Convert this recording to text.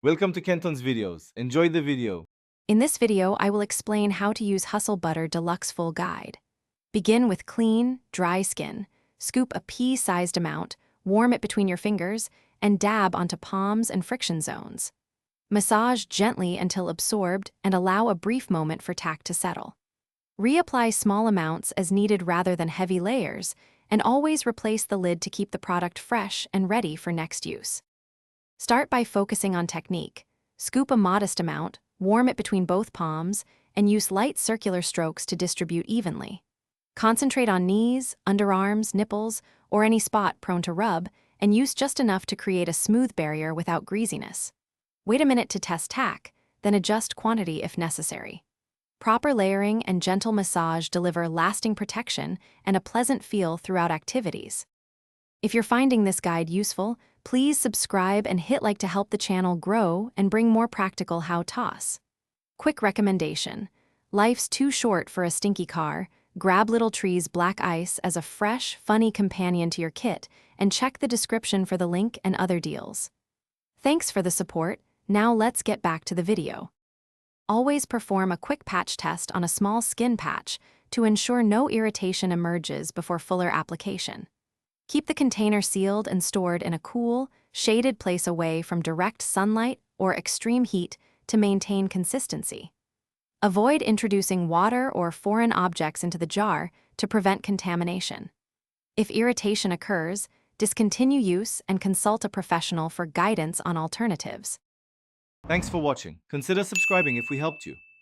Welcome to Kenton's videos. Enjoy the video. In this video, I will explain how to use Hustle Butter Deluxe Full Guide. Begin with clean, dry skin. Scoop a pea-sized amount, warm it between your fingers, and dab onto palms and friction zones. Massage gently until absorbed and allow a brief moment for tack to settle. Reapply small amounts as needed rather than heavy layers, and always replace the lid to keep the product fresh and ready for next use. Start by focusing on technique. Scoop a modest amount, warm it between both palms, and use light circular strokes to distribute evenly. Concentrate on knees, underarms, nipples, or any spot prone to rub, and use just enough to create a smooth barrier without greasiness. Wait a minute to test tack, then adjust quantity if necessary. Proper layering and gentle massage deliver lasting protection and a pleasant feel throughout activities. If you're finding this guide useful, please subscribe and hit like to help the channel grow and bring more practical how-tos. Quick recommendation: life's too short for a stinky car. Grab Little Tree's Black Ice as a fresh, funny companion to your kit, and check the description for the link and other deals. Thanks for the support. Now let's get back to the video. Always perform a quick patch test on a small skin patch to ensure no irritation emerges before fuller application. Keep the container sealed and stored in a cool, shaded place away from direct sunlight or extreme heat to maintain consistency. Avoid introducing water or foreign objects into the jar to prevent contamination. If irritation occurs, discontinue use and consult a professional for guidance on alternatives. Thanks for watching. Consider subscribing if we helped you.